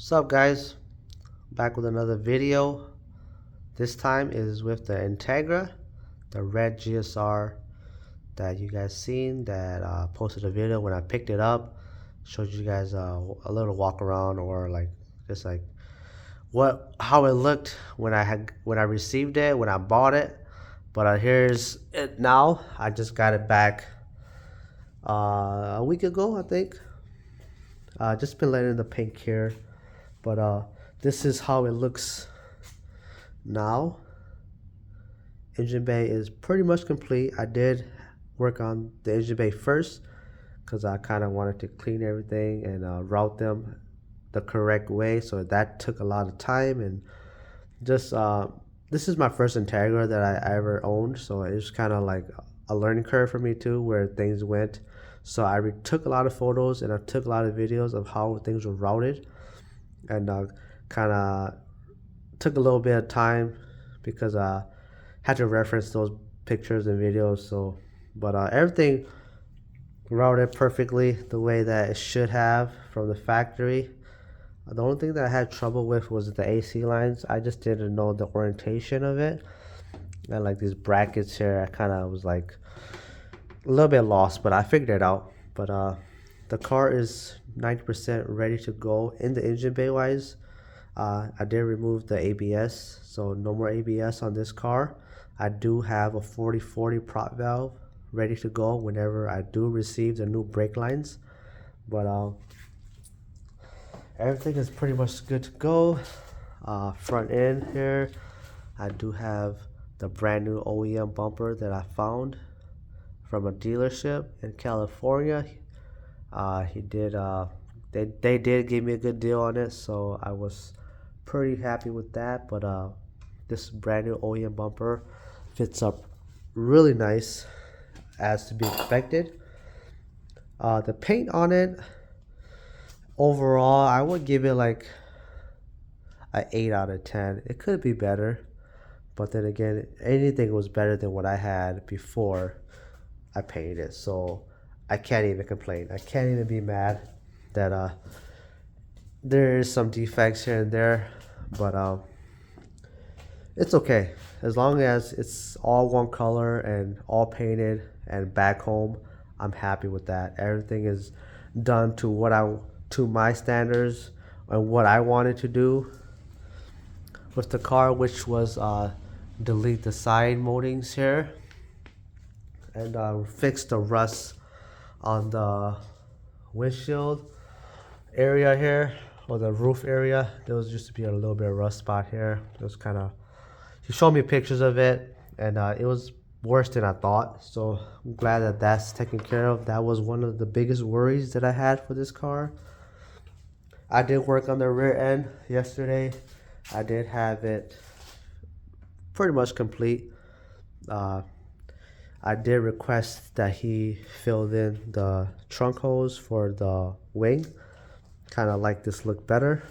What's up, guys? Back with another video. This time is with the Integra, the red GSR that you guys seen that posted a video when I picked it up. Showed you guys a little walk around or like just like how it looked when I received it, when I bought it. But here's it now. I just got it back a week ago, I think. Just been letting the paint cure. But this is how it looks now. Engine bay is pretty much complete. I did work on the engine bay first because I kind of wanted to clean everything and route them the correct way. So that took a lot of time and just this is my first Integra that I ever owned. So it was kind of like a learning curve for me too, where things went. So I took a lot of photos and I took a lot of videos of how things were routed, and kind of took a little bit of time because I had to reference those pictures and videos. So, but everything routed perfectly the way that it should have from the factory. The only thing that I had trouble with was the AC lines. I just didn't know the orientation of it, and like these brackets here, I kind of was like a little bit lost, but I figured it out. But the car is 90% ready to go in the engine bay wise. I did remove the ABS, so no more ABS on this car. I do have a 40/40 prop valve ready to go whenever I do receive the new brake lines. But everything is pretty much good to go. Front end here, I do have the brand new OEM bumper that I found from a dealership in California. They did give me a good deal on it, so I was pretty happy with that. But this brand new OEM bumper fits up really nice, as to be expected. The paint on it, overall, I would give it like an 8 out of 10. It could be better, but then again, anything was better than what I had before I painted it. So I can't even complain. I can't even be mad that there is some defects here and there, but it's okay as long as it's all one color and all painted and back home. I'm happy with that. Everything is done to my standards and what I wanted to do with the car, which was delete the side moldings here and fix the rust on the windshield area here, or the roof area. There was used to be a little bit of rust spot here. It was kind of, he showed me pictures of it, and it was worse than I thought. So I'm glad that that's taken care of. That was one of the biggest worries that I had for this car. I did work on the rear end yesterday. I did have it pretty much complete. I did request that he filled in the trunk holes for the wing. Kind of like this look better.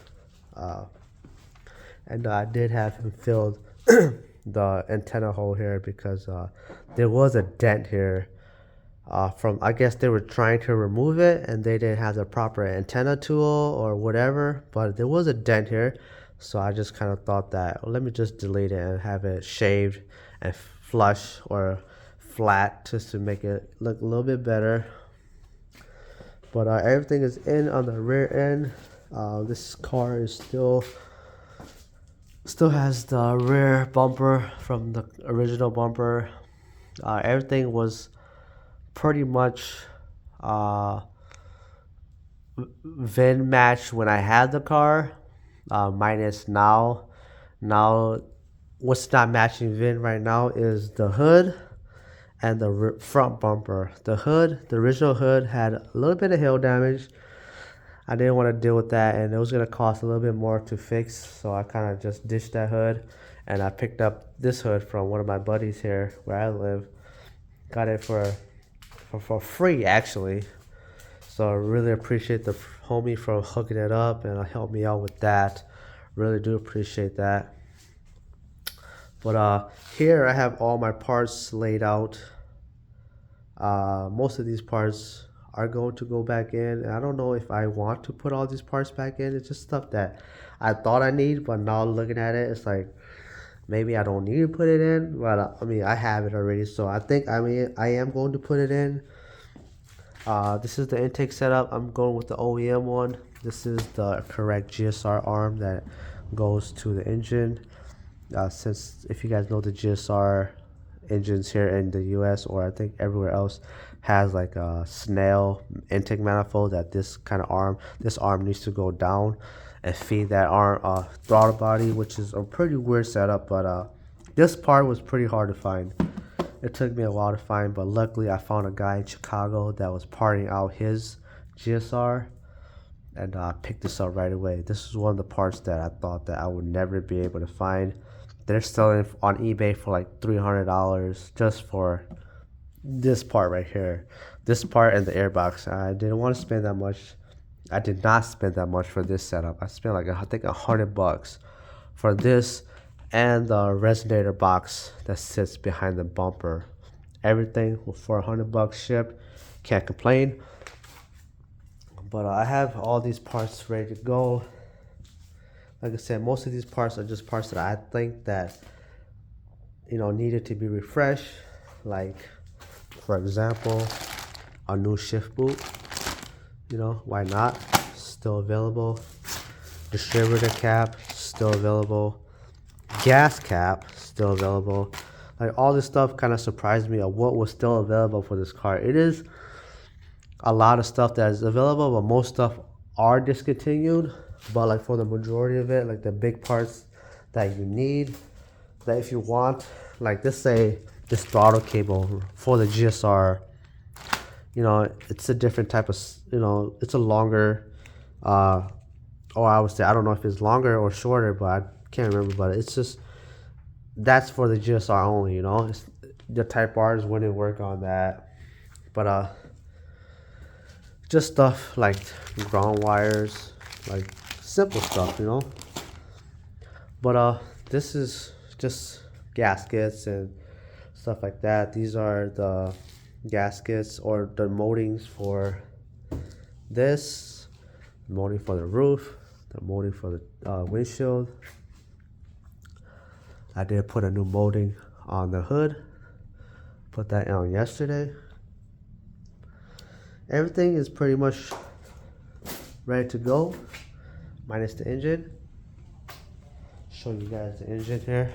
And I did have him filled the antenna hole here because there was a dent here. I guess they were trying to remove it and they didn't have the proper antenna tool or whatever, but there was a dent here. So I just kind of thought that, well, let me just delete it and have it shaved and flush or flat just to make it look a little bit better. But everything is in on the rear end. This car is still has the rear bumper from the original bumper. Everything was pretty much VIN matched when I had the car, minus now. Now what's not matching VIN right now is the hood and the front bumper. The original hood had a little bit of hail damage. I didn't want to deal with that, and it was going to cost a little bit more to fix, so I kind of just ditched that hood, and I picked up this hood from one of my buddies here where I live. Got it for free, actually. So I really appreciate the homie for hooking it up and helped me out with that. Really do appreciate that. But here I have all my parts laid out. Most of these parts are going to go back in. And I don't know if I want to put all these parts back in. It's just stuff that I thought I need, but now looking at it, it's like maybe I don't need to put it in. But I mean, I have it already, so I am going to put it in. This is the intake setup. I'm going with the OEM one. This is the correct GSR arm that goes to the engine. Since if you guys know, the GSR engines here in the US, or I think everywhere else, has like a snail intake manifold that this arm needs to go down and feed that arm throttle body, which is a pretty weird setup. But this part was pretty hard to find. It took me a while to find, but luckily I found a guy in Chicago that was parting out his GSR, and I picked this up right away. This is one of the parts that I thought that I would never be able to find. They're selling on eBay for like $300 just for this part right here. This part and the airbox. I didn't want to spend that much. I did not spend that much for this setup. I spent like I think $100 for this and the resonator box that sits behind the bumper. Everything for $100 shipped. Can't complain. But I have all these parts ready to go. Like I said, most of these parts are just parts that I think that needed to be refreshed. Like, for example, a new shift boot. Why not? Still available. Distributor cap, still available. Gas cap, still available. Like, all this stuff kind of surprised me of what was still available for this car. It is a lot of stuff that is available, but most stuff are discontinued. But like for the majority of it, like the big parts that you need, that if you want, like this throttle cable for the GSR, it's a different type of, it's a longer, or I would say, I don't know if it's longer or shorter, but I can't remember, but it's just, that's for the GSR only, it's, the Type R's wouldn't work on that. But just stuff like ground wires, like simple stuff, But this is just gaskets and stuff like that. These are the gaskets or the moldings for this, molding for the roof, the molding for the windshield. I did put a new molding on the hood. Put that on yesterday. Everything is pretty much ready to go, minus the engine. Show you guys the engine here.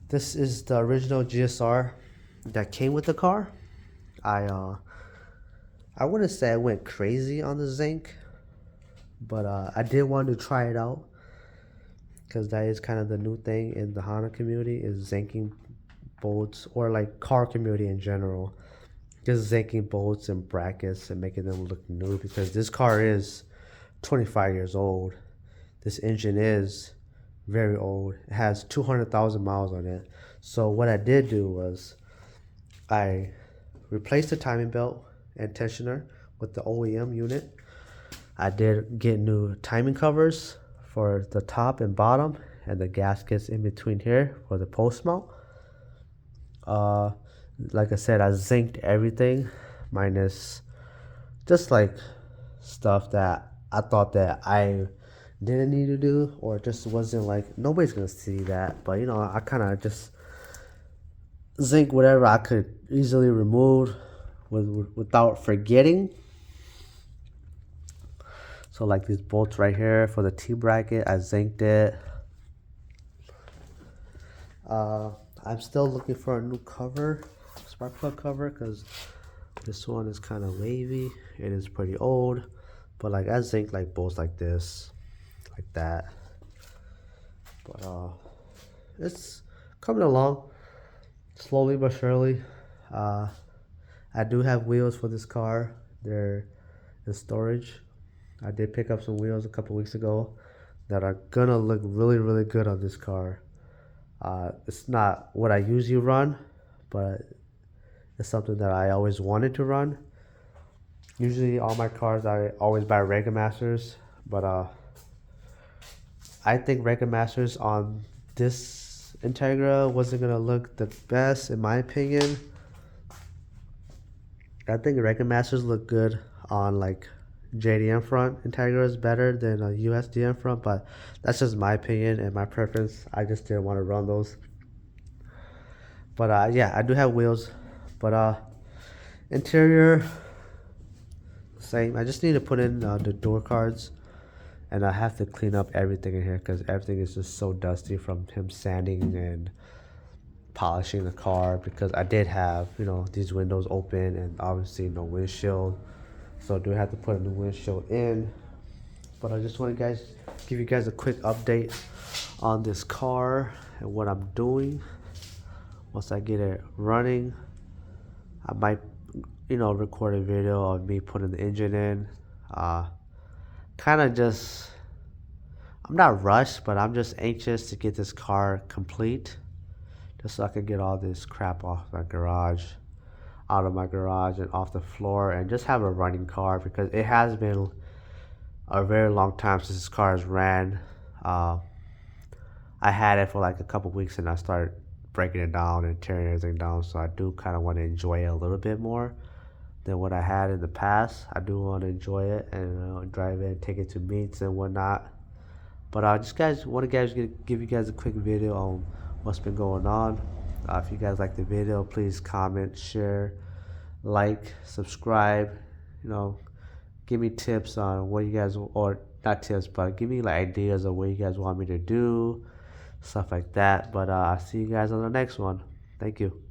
This is the original GSR that came with the car. I wouldn't say I went crazy on the zinc, but I did want to try it out because that is kind of the new thing in the Honda community, is zinking bolts, or like car community in general. Just zinking bolts and brackets and making them look new, because this car is 25 years old. This engine is very old. It has 200,000 miles on it. So what I did do was I replaced the timing belt and tensioner with the OEM unit. I did get new timing covers for the top and bottom, and the gaskets in between here for the post mount. Like I said, I zinced everything minus just like stuff that I thought that I didn't need to do, or just wasn't like, nobody's gonna see that. But I kind of just zinc whatever I could easily remove without forgetting. So like these bolts right here for the T-bracket, I zinced it. I'm still looking for a new cover, spark plug cover, because this one is kind of wavy. It is pretty old, but like I zinced like bolts like this, like that. But it's coming along slowly but surely. I do have wheels for this car. They're in storage. I did pick up some wheels a couple weeks ago that are gonna look really, really good on this car. It's not what I usually run, but it's something that I always wanted to run. Usually all my cars I always buy Rega Masters, but I think Rega Masters on this Integra wasn't gonna look the best in my opinion. I think Record Masters look good on like JDM front. Integra is better than a USDM front, but that's just my opinion and my preference. I just didn't want to run those. But yeah, I do have wheels. But interior, same. I just need to put in the door cards, and I have to clean up everything in here because everything is just so dusty from him sanding and polishing the car. Because I did have these windows open and obviously no windshield, so I do have to put a new windshield in. But I just want to give you guys a quick update on this car and what I'm doing. Once I get it running, I might record a video of me putting the engine in. Kind of just, I'm not rushed, but I'm just anxious to get this car complete, just so I can get all this crap out of my garage and off the floor, and just have a running car, because it has been a very long time since this car has ran. I had it for like a couple weeks and I started breaking it down and tearing everything down, so I do kind of want to enjoy it a little bit more than what I had in the past. I do want to enjoy it and drive it, take it to meets and whatnot. But I just want to give you guys a quick video on what's been going on. If you guys like the video, please comment, share, like, subscribe. Give me tips on what you guys, or not tips, but give me like ideas of what you guys want me to do, stuff like that. But I'll see you guys on the next one. Thank you.